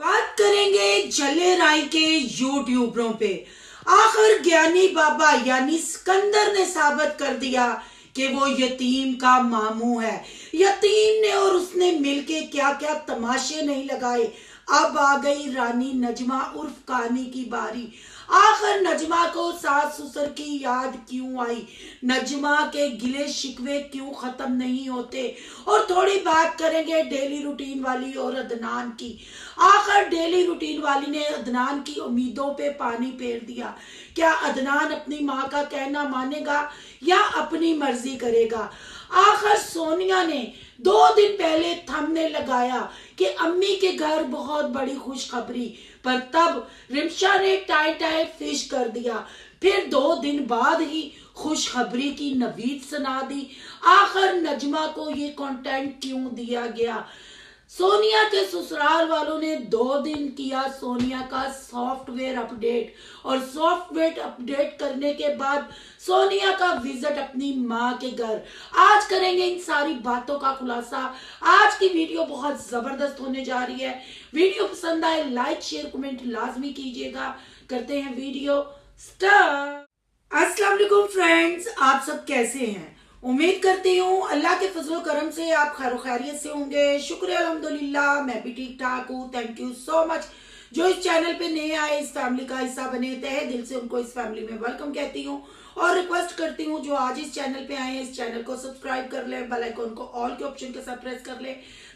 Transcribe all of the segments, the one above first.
बात करेंगे जले राय के यूट्यूबरों पे। आखिर ज्ञानी बाबा यानी सिकंदर ने साबित कर दिया कि वो यतीम का मामू है। यतीम ने और उसने मिलके क्या क्या तमाशे नहीं लगाए। अब आ गई रानी नजमा उर्फ कानी की बारी। आखिर नजमा को सास ससुर की याद क्यों आई, नजमा के गिले शिकवे क्यों खत्म नहीं होते। और थोड़ी बात करेंगे डेली रूटीन वाली और अदनान की। आखिर डेली रूटीन वाली ने अदनान की उम्मीदों पे पानी फेर दिया। क्या अदनान अपनी माँ का कहना मानेगा या अपनी मर्जी करेगा। आखिर सोनिया ने 2 दिन पहले थंबनेल लगाया कि अम्मी के घर बहुत बड़ी खुशखबरी, पर तब रिमशा ने टाई टाई फिश कर दिया। फिर 2 दिन बाद ही खुशखबरी की नवीद सुना दी। आखिर नजमा को ये कंटेंट क्यों दिया गया। सोनिया के ससुराल वालों ने 2 दिन किया सोनिया का सॉफ्टवेयर अपडेट, और सॉफ्टवेयर अपडेट करने के बाद सोनिया का विजिट अपनी माँ के घर। आज करेंगे इन सारी बातों का खुलासा। आज की वीडियो बहुत जबरदस्त होने जा रही है। वीडियो पसंद आए लाइक शेयर कमेंट लाजमी कीजिएगा। करते हैं वीडियो स्टार्ट। अस्सलाम वालेकुम फ्रेंड्स, आप सब कैसे हैं। उम्मीद करती हूँ अल्लाह के फजलो करम से आप खैर खैरियत से होंगे। शुक्र अल्हम्दुलिल्लाह, मैं भी ठीक ठाक हूँ। Thank you so much. जो इस चैनल पे नए आए, इस फैमिली का हिस्सा बने, तहे दिल से उनको इस फैमिली में वेलकम कहती हूँ और रिक्वेस्ट करती हूँ जो आज इस चैनल पे आए हैं इस चैनल को सब्सक्राइब कर ले, बेल आइकन को ऑल के ऑप्शन के साथ प्रेस कर ले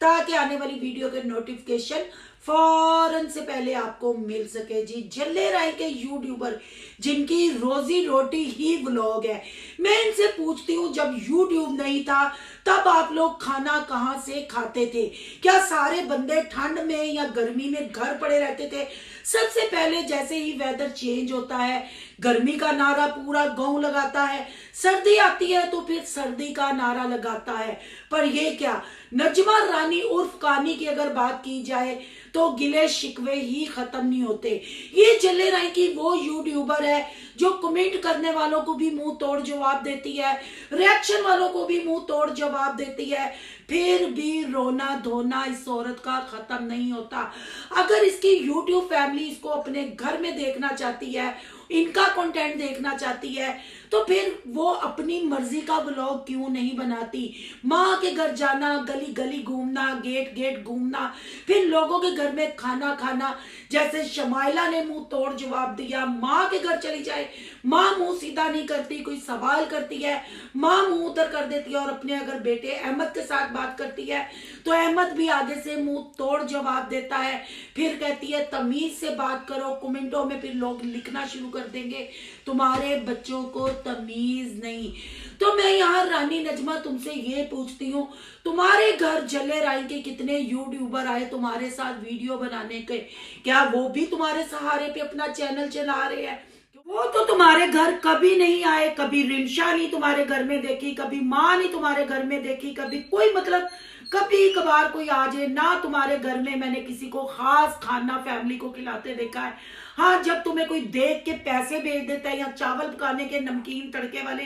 ताकि आने वाली वीडियो के नोटिफिकेशन फौरन से पहले आपको मिल सके। जी, जल्ले राय के यूट्यूबर जिनकी रोजी रोटी ही व्लॉग है, मैं इनसे पूछती हूँ जब यूट्यूब नहीं था तब आप लोग खाना कहाँ से खाते थे। क्या सारे बंदे ठंड में या गर्मी में घर पड़े रहते थे। सबसे पहले जैसे ही वेदर चेंज होता है, गर्मी का नारा पूरा गांव लगाता है, सर्दी आती है तो फिर सर्दी का नारा लगाता है। पर ये क्या, नजमा रानी उर्फ कानी की अगर बात की जाए तो गिले शिकवे ही खत्म नहीं होते। ये जल्ले राय की वो यूट्यूबर है जो कमेंट करने वालों को भी मुंह तोड़ जवाब देती है, रिएक्शन वालों को भी मुंह तोड़ जवाब देती है, फिर भी रोना धोना इस औरत का खत्म नहीं होता। अगर इसकी यूट्यूब फैमिली इसको अपने घर में देखना चाहती है, इनका कंटेंट देखना चाहती है, तो फिर वो अपनी मर्जी का ब्लॉग क्यों नहीं बनाती। माँ के घर जाना, गली गली घूमना, गेट गेट घूमना, फिर लोगों के घर में खाना खाना। जैसे शमाइला ने मुंह तोड़ जवाब दिया, माँ के घर चली जाए, माँ मुंह सीधा नहीं करती, कोई सवाल करती है माँ मुंह उधर कर देती है, और अपने अगर बेटे अहमद के साथ बात करती है तो अहमद भी आगे से मुंह तोड़ जवाब देता है। फिर कहती है तमीज से बात करो। कमेंटों में फिर लोग लिखना शुरू कर देंगे तुम्हारे बच्चों को तमीज नहीं। तो मैं यहाँ रानी नजमा तुमसे ये पूछती हूँ, तुम्हारे घर जले राय के कितने यूट्यूबर आए तुम्हारे साथ वीडियो बनाने के, क्या वो भी तुम्हारे सहारे पे अपना चैनल चला रहे हैं। वो तो तुम्हारे घर कभी नहीं आए, कभी रिमशा नहीं तुम्हारे घर में देखी, कभी माँ नहीं तुम्हारे घर में देखी, कभी कोई मतलब कभी कभार कोई आ जाए ना। तुम्हारे घर में मैंने किसी को खास खाना फैमिली को खिलाते देखा है। हाँ, जब तुम्हें कोई देख के पैसे भेज देता है या चावल पकाने के नमकीन तड़के वाले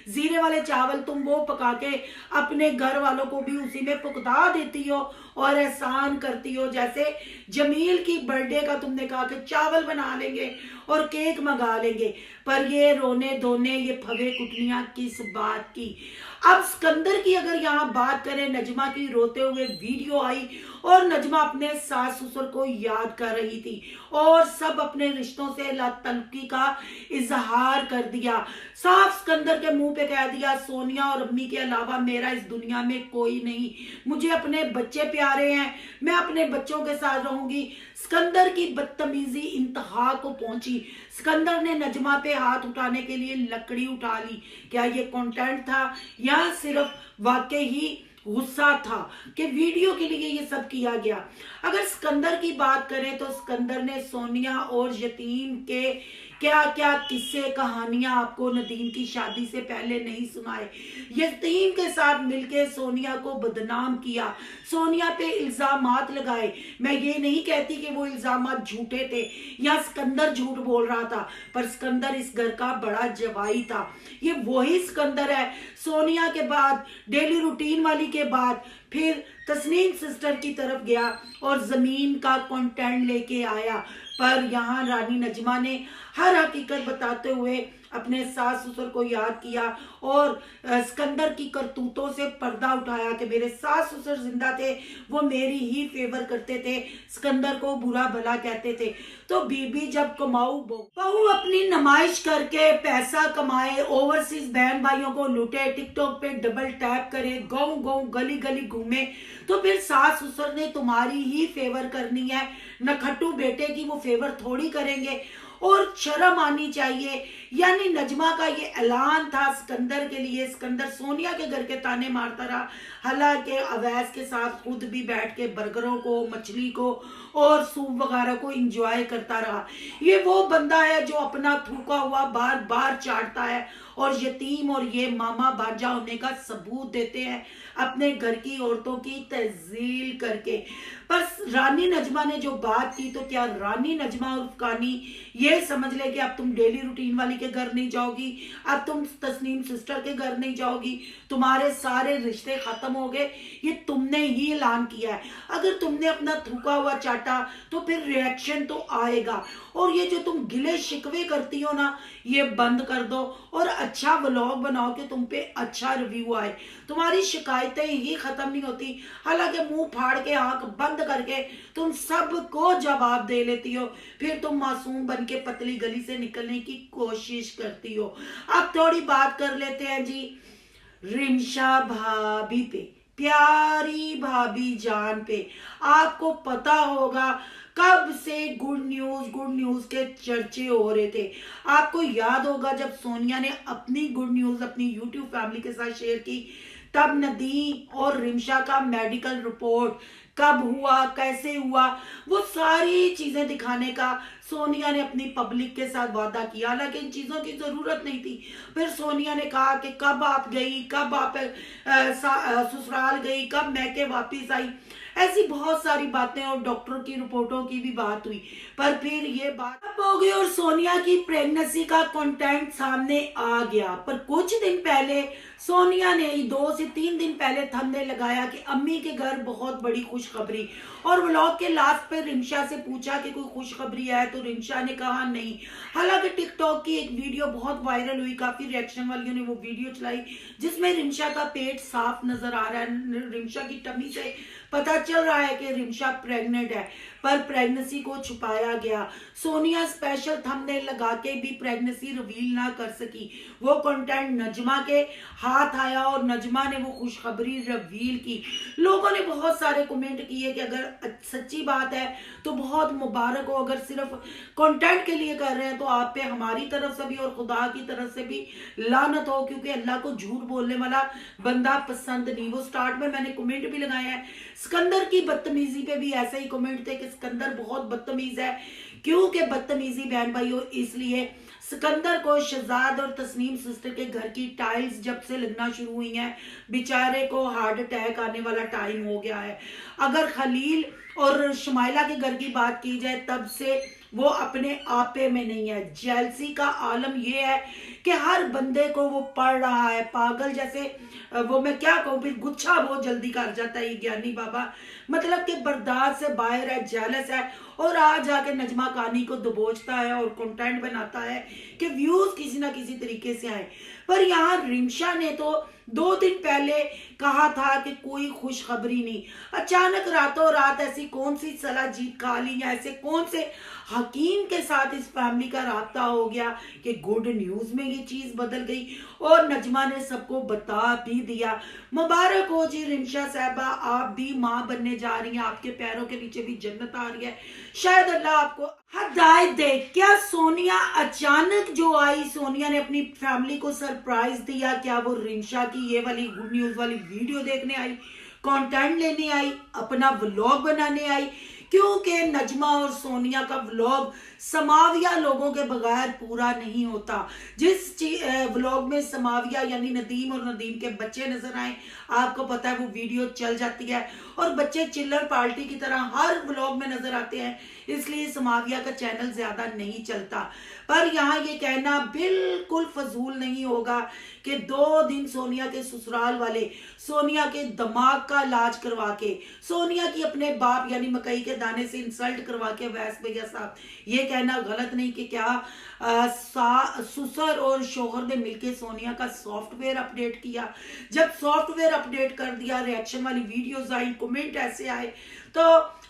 जीरे वाले चावल तुम वो पका के अपने घर वालों को भी उसी में पकड़ा देती हो और एहसान करती हो। जैसे जमील की बर्थडे का तुमने कहा कि चावल बना लेंगे और केक मंगा लेंगे, पर ये रोने धोने ये फवे कुटनियां किस बात की। अब सिकंदर की अगर यहाँ बात करें, नजमा की रोते हुए वीडियो आई और नजमा अपने सास ससुर को याद कर रही थी और सब अपने रिश्तों से लातल्लुकी का इजहार कर दिया। साफ सिकंदर के मुंह पे कह दिया सोनिया और अम्मी के अलावा मेरा इस दुनिया में कोई नहीं, मुझे अपने बच्चे प्यारे हैं, मैं अपने बच्चों के साथ रहूंगी। सिकंदर की बदतमीजी इंतहा को पहुंची। सिकंदर ने नजमा पे हाथ उठाने के लिए लकड़ी उठा ली। क्या ये कंटेंट था या सिर्फ वाकई ही गुस्सा था कि वीडियो के लिए ये सब किया गया। अगर सिकंदर की बात करें तो सिकंदर ने सोनिया और यतीम के क्या क्या किस्से कहानियां आपको नदीम की शादी से पहले नहीं सुनाए। यतीम के साथ मिलके सोनिया को बदनाम किया, सोनिया पे इल्जामात लगाए। मैं ये नहीं कहती कि वो इल्जामात झूठे थे या सिकंदर झूठ बोल रहा था, पर सिकंदर इस घर का बड़ा जवाई था। ये वही सिकंदर है सोनिया के बाद, डेली रूटीन वाली के बाद, फिर तस्नीम सिस्टर की तरफ गया और जमीन का कंटेंट लेके आया। पर यहाँ रानी नजमा ने हर हकीकत बताते हुए अपने सास ससुर को याद किया और सिकंदर की करतूतों से पर्दा उठाया कि मेरे सास ससुर जिंदा थे, वो मेरी ही फेवर करते थे, सिकंदर को बुरा भला कहते थे। तो बीबी जब कमाऊ बहू अपनी नुमाइश करके पैसा कमाए, ओवरसीज बहन भाइयों को लूटे, टिकटॉक पे डबल टैप करे, गाँव गाँव गली गली घूमे, तो फिर सास ससुर ने तुम्हारी ही फेवर करनी है, नखट्टू बेटे की वो फेवर थोड़ी करेंगे। और शर्म आनी चाहिए। यानी नजमा का ये ऐलान था सिकंदर के लिए। सिकंदर सोनिया के घर के ताने मारता रहा, हालांकि अवैस के साथ खुद भी बैठ के बर्गरों को, मछली को और सूप वगैरह को एंजॉय करता रहा। ये वो बंदा है जो अपना थूका हुआ बार बार चाटता है और यतीम और ये मामा बाजा होने का सबूत देते हैं अपने घर की औरतों की तहजील करके। पर रानी नजमा ने जो बात की, तो क्या रानी नजमा और कानी ये समझ ले कि अब तुम डेली रूटीन वाली के घर नहीं जाओगी, अब तुम तस्नीम सिस्टर के घर नहीं जाओगी, तुम्हारे सारे रिश्ते खत्म हो गए, ये तुमने ही ऐलान किया है। अगर तुमने अपना थूका हुआ चाटा तो फिर रिएक्शन तो आएगा। और ये जो तुम गिले शिकवे करती हो ना, ये बंद कर दो और अच्छा व्लॉग बनाओ कि तुम पे अच्छा रिव्यू आए। तुम्हारी शिकायतें ही खत्म नहीं होती, हालांकि मुंह फाड़ के आंख बंद करके तुम सबको जवाब दे लेती हो, फिर तुम मासूम बन के पतली गली से निकलने की कोशिश करती हो। अब थोड़ी बात कर लेते हैं जी रिमशा भाभी पे, प्यारी भाभी जान पे। आपको पता होगा कब से गुड न्यूज के चर्चे हो रहे थे। आपको याद होगा जब सोनिया ने अपनी गुड न्यूज अपनी यूट्यूब फैमिली के साथ शेयर की, तब नदीम और रिमशा का मेडिकल रिपोर्ट कब हुआ, कैसे हुआ, वो सारी चीजें दिखाने का सोनिया ने अपनी पब्लिक के साथ वादा किया। हालांकि इन चीजों की जरूरत नहीं थी। फिर सोनिया ने कहा कि कब आप गई, कब आप ससुराल गई, कब मैके वापिस आई, ऐसी बहुत सारी बातें और डॉक्टरों की रिपोर्टों की भी बात हुई। पर फिर ये बात हो गई और सोनिया की प्रेगनेंसी का कंटेंट सामने आ गया। पर कुछ दिन पहले सोनिया ने 2 से 3 दिन पहले थंबनेल लगाया कि अम्मी के घर बहुत बड़ी खुशखबरी, और व्लॉग के लास्ट पे रिमशा से पूछा कि कोई खुशखबरी है, तो रिमशा ने कहा नहीं। हालांकि टिकटॉक की एक वीडियो बहुत वायरल हुई, काफी रिएक्शन वालियों ने वो वीडियो चलाई जिसमें रिमशा का पेट साफ नजर आ रहा है। रिमशा की टमी से पता चल रहा है कि रिमशा प्रेग्नेंट है, पर प्रेगनेंसी को छुपाया गया। सोनिया स्पेशल थंबनेल लगा के भी प्रेगनेंसी रिवील ना कर सकी। वो कंटेंट नजमा के हाथ आया और नजमा ने वो खुशखबरी रिवील की। लोगों ने बहुत सारे कमेंट किए कि अगर सच्ची बात है तो बहुत मुबारक हो, अगर सिर्फ कंटेंट के लिए कर रहे हैं तो आप पे हमारी तरफ से भी और खुदा की तरफ से भी लानत हो, क्योंकि अल्लाह को झूठ बोलने वाला बंदा पसंद नहीं। वो स्टार्ट में मैंने कमेंट भी लगाया है। सिकंदर की बदतमीजी पे भी ऐसे ही कमेंट थे कि सिकंदर बहुत बदतमीज है। क्योंकि बदतमीजी बहन भाइयों इसलिए, सिकंदर को शहजाद और तस्नीम सिस्टर के घर की टाइल्स जब से लगना शुरू हुई हैं, बेचारे को हार्ट अटैक आने वाला टाइम हो गया है। अगर खलील और शमाइला के घर की बात की जाए, तब से वो अपने आपे में नहीं है। जेलसी का आलम ये है कि हर बंदे को वो पढ़ रहा है, पागल जैसे। वो मैं क्या कहूँ, फिर गुच्छा बहुत जल्दी कर जाता है ये ज्ञानी बाबा, मतलब कि बर्दाश्त से बाहर है, जेलस है, और आज आके नजमा कहानी को दबोचता है और कंटेंट बनाता है कि व्यूज किसी ना किसी तरीके से आए। पर यहाँ रिमशा ने तो 2 दिन पहले कहा था कि कोई खुशखबरी नहीं। अचानक रातों रात ऐसी कौन सी सलाह जीत खा ली, या ऐसे कौन से हकीम के साथ इस फैमिली का राब्ता हो गया कि गुड न्यूज में ये चीज बदल गई और नजमा ने सबको बता भी दिया। मुबारक हो जी रिमशा साहबा, आप भी माँ बनने जा रही हैं, आपके पैरों के नीचे भी जन्नत आ रही है। शायद अल्लाह आपको हिदायत दे। क्या सोनिया अचानक जो आई, सोनिया ने अपनी फैमिली को सरप्राइज दिया? क्या वो रिमशा की ये वाली गुड न्यूज वाली वीडियो देखने आई, कंटेंट लेने आई, अपना व्लॉग बनाने आई? क्योंकि नजमा और सोनिया का व्लॉग समाविया लोगों के बगैर पूरा नहीं होता। जिस व्लॉग में समाविया यानी नदीम और नदीम के बच्चे नजर आए, आपको पता है वो वीडियो चल जाती है और बच्चे चिल्लर पार्टी की तरह हर व्लॉग में नजर आते हैं, इसलिए समाविया का चैनल ज्यादा नहीं चलता। पर यहाँ ये कहना बिल्कुल फजूल नहीं होगा कि 2 दिन सोनिया के ससुराल वाले सोनिया के दिमाग का इलाज करवा के, सोनिया की अपने बाप यानी मकई के दाने से इंसल्ट करवा के अवैस भैया साहब, ये कहना गलत नहीं कि क्या ससुर और शोहर ने मिलके सोनिया का सॉफ्टवेयर अपडेट किया। जब सॉफ्टवेयर अपडेट कर दिया, रिएक्शन वाली वीडियोस आई, कमेंट ऐसे आए, तो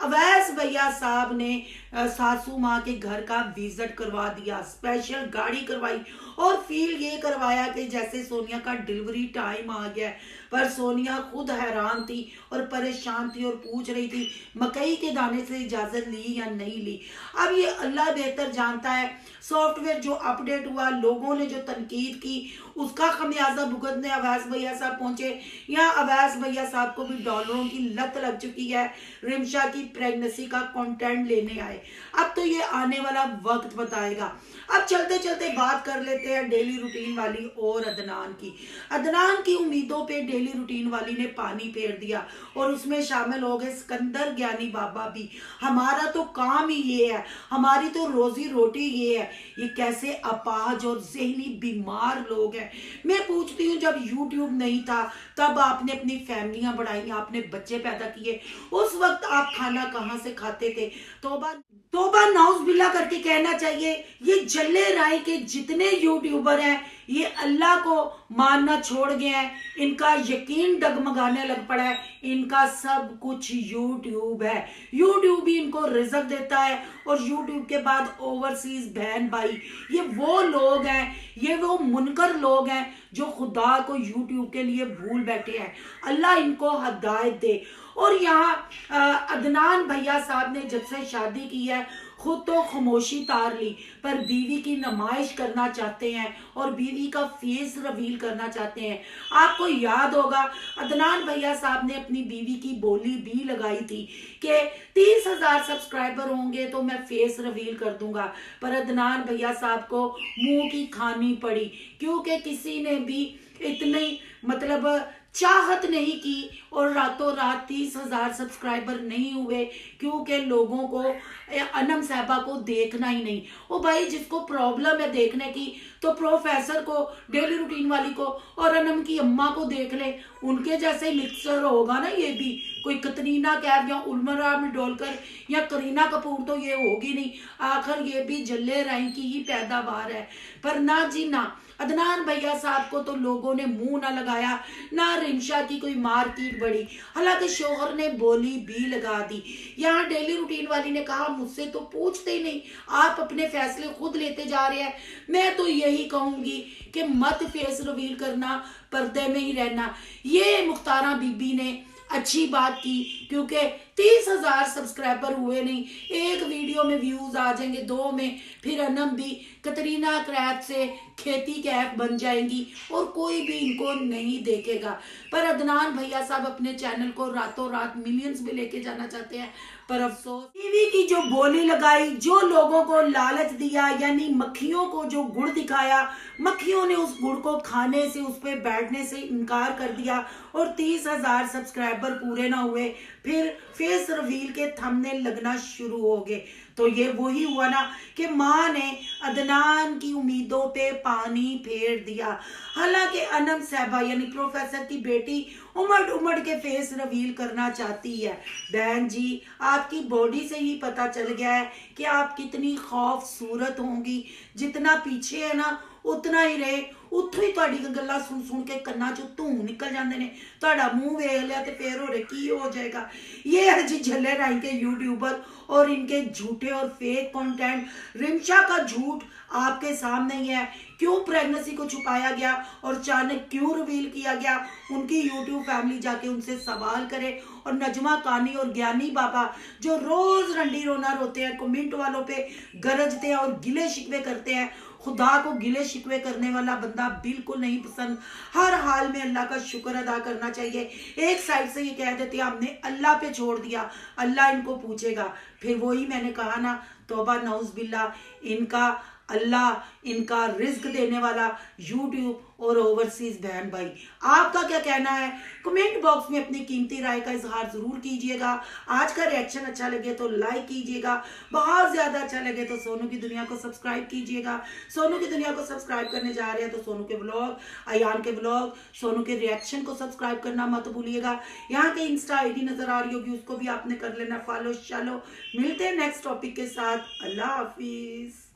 अवैस भैया साहब ने सासू माँ के घर का विजिट करवा दिया, स्पेशल गाड़ी करवाई और फील ये करवाया कि जैसे सोनिया का डिलीवरी टाइम आ गया। पर सोनिया खुद हैरान थी और परेशान थी और पूछ रही थी मकई के दाने से इजाजत ली या नहीं ली। अब ये अल्लाह बेहतर जानता है। सॉफ्टवेयर जो अपडेट हुआ, लोगों ने जो तनकीद की, उसका खमियाजा भुगतने अवैस भैया साहब पहुंचे। यहाँ अवैस भैया साहब को भी डॉलरों की लत लग चुकी है, रिमशा की प्रेगनेंसी का कंटेंट लेने आए। अब तो ये आने वाला वक्त बताएगा। अब चलते चलते बात कर लेते हैं डेली रूटीन वाली और अदनान की। अदनान की उम्मीदों पे डेली रूटीन वाली ने पानी फेर दिया और उसमें शामिल हो गए सिकंदर ज्ञानी बाबा भी। हमारा तो काम ही ये है, हमारी तो रोजी रोटी ये है। ये कैसे अपाहज और ज़हनी बीमार लोग हैं। मैं पूछती हूँ, जब यूट्यूब नहीं था तब आपने अपनी फैमिलियां बढ़ाई, आपने बच्चे पैदा किए, उस वक्त आप खाना कहाँ से खाते थे? तौबा तौबा नाउज़ बिल्ला करके कहना चाहिए। ये जल्ले राय के जितने यूट्यूबर हैं ये अल्लाह को मानना छोड़ गए हैं, इनका यकीन डगमगाने लग पड़ा है। इनका सब कुछ यूट्यूब है, यूट्यूब ही इनको रिजक देता है। और यूट्यूब के बाद ओवरसीज बहन भाई, ये वो लोग हैं, ये वो मुनकर लोग हैं जो खुदा को यूट्यूब के लिए भूल बैठे हैं। अल्लाह इनको हिदायत दे। और यहाँ अदनान भैया साहब ने जब से शादी की है खुद तो खामोशी तार ली, पर बीवी की नुमाइश करना चाहते हैं और बीवी का फेस रिवील करना चाहते हैं। आपको याद होगा अदनान भैया साहब ने अपनी बीवी की बोली भी लगाई थी कि 30,000 सब्सक्राइबर होंगे तो मैं फेस रिवील कर दूंगा। पर अदनान भैया साहब को मुंह की खानी पड़ी, क्योंकि किसी ने भी इतनी चाहत नहीं की और रातों रात 30,000 सब्सक्राइबर नहीं हुए, क्योंकि लोगों को अनम साहबा को देखना ही नहीं। ओ भाई, जिसको प्रॉब्लम है देखने की तो प्रोफेसर को, डेली रूटीन वाली को और अनम की अम्मा को देख ले, उनके जैसे लिक्सर होगा ना ये भी। कोई कतरीना कैफ या उर्मिला मातोंडकर या करीना कपूर तो ये होगी नहीं, आखिर ये भी जल्ले राय की ही पैदावार है। पर ना जी ना, अदनान भैया साहब को तो लोगों ने मुंह ना लगाया, ना रिमशा की कोई मारपीट बढ़ी, हालांकि शोहर ने बोली भी लगा दी। यहाँ डेली रूटीन वाली ने कहा मुझसे तो पूछते ही नहीं, आप अपने फैसले खुद लेते जा रहे हैं। मैं तो यही कहूंगी कि मत फेस रिवील करना, पर्दे में ही रहना। ये मुख्तारा बीबी ने अच्छी बात की, क्योंकि 30,000 सब्सक्राइबर हुए नहीं, एक वीडियो में व्यूज आ जाएंगे, 2 में फिर अनम भी कतरीना कैफ से खेती कैफ बन जाएंगी और कोई भी इनको नहीं देखेगा। पर अदनान भैया साहब अपने चैनल को रातों रात मिलियंस में लेके जाना चाहते हैं। पर अफसोस, टीवी की जो बोली लगाई, जो लोगों को लालच दिया, यानी मक्खियों को जो गुड़ दिखाया, मक्खियों ने उस गुड़ को खाने से, उस पर बैठने से इनकार कर दिया और 30,000 सब्सक्राइबर पूरे ना हुए, फिर फेस रिवील के थंबनेल लगना शुरू हो गए। तो ये वही हुआ ना कि माँ ने अदनान की उम्मीदों पे पानी फेर दिया। हालांकि अनम साहबा यानी प्रोफेसर की बेटी उमड़ उमड़ के फेस रिवील करना चाहती है। बहन जी, आपकी बॉडी से ही पता चल गया है कि आप कितनी खौफसूरत होंगी। जितना पीछे है ना उतना ही रहे। उत्थों ही तुहाडी गल्लां सुन सुन के कन्ना चों धूं निकल जाते ने। तुहाडा मुंह वेख लिया तो फिर होरे की हो जाएगा। ये है जी झल्ले राय के यूट्यूबर और इनके झूठे और फेक कंटेंट। रिमशा का झूठ आपके सामने ही है, क्यों प्रेगनेंसी को छुपाया गया और अचानक क्यों रिवील किया गया। उनकी यूट्यूब फैमिली जाके उनसे सवाल करे। और नजमा कानी और ज्ञानी बाबा जो रोज रंडी रोना रोते हैं, कमेंट वालों पे गरजते हैं और गिले शिकवे करते हैं, खुदा को गिले शिकवे करने वाला बंदा बिल्कुल नहीं पसंद। हर हाल में अल्लाह का शुक्र अदा करना चाहिए। एक साइड से ये कह देते हैं हमने अल्लाह पे छोड़ दिया, अल्लाह इनको पूछेगा। फिर वही मैंने कहा ना, तौबा नौज बिल्ला, इनका अल्लाह इनका रिज्क देने वाला यूट्यूब और ओवरसीज बहन भाई। आपका क्या कहना है? कमेंट बॉक्स में अपनी कीमती राय का इजहार जरूर कीजिएगा। आज का रिएक्शन अच्छा लगे तो लाइक कीजिएगा, बहुत ज्यादा अच्छा लगे तो सोनू की दुनिया को सब्सक्राइब कीजिएगा। सोनू की दुनिया को सब्सक्राइब करने जा रहे हैं तो सोनू के व्लॉग, अयान के व्लॉग, सोनू के रिएक्शन को सब्सक्राइब करना मत भूलिएगा। यहाँ के इंस्टा आईडी नजर आ रही होगी, उसको भी आपने कर लेना फॉलो। चलो मिलते हैं नेक्स्ट टॉपिक के साथ। अल्लाह हाफिज।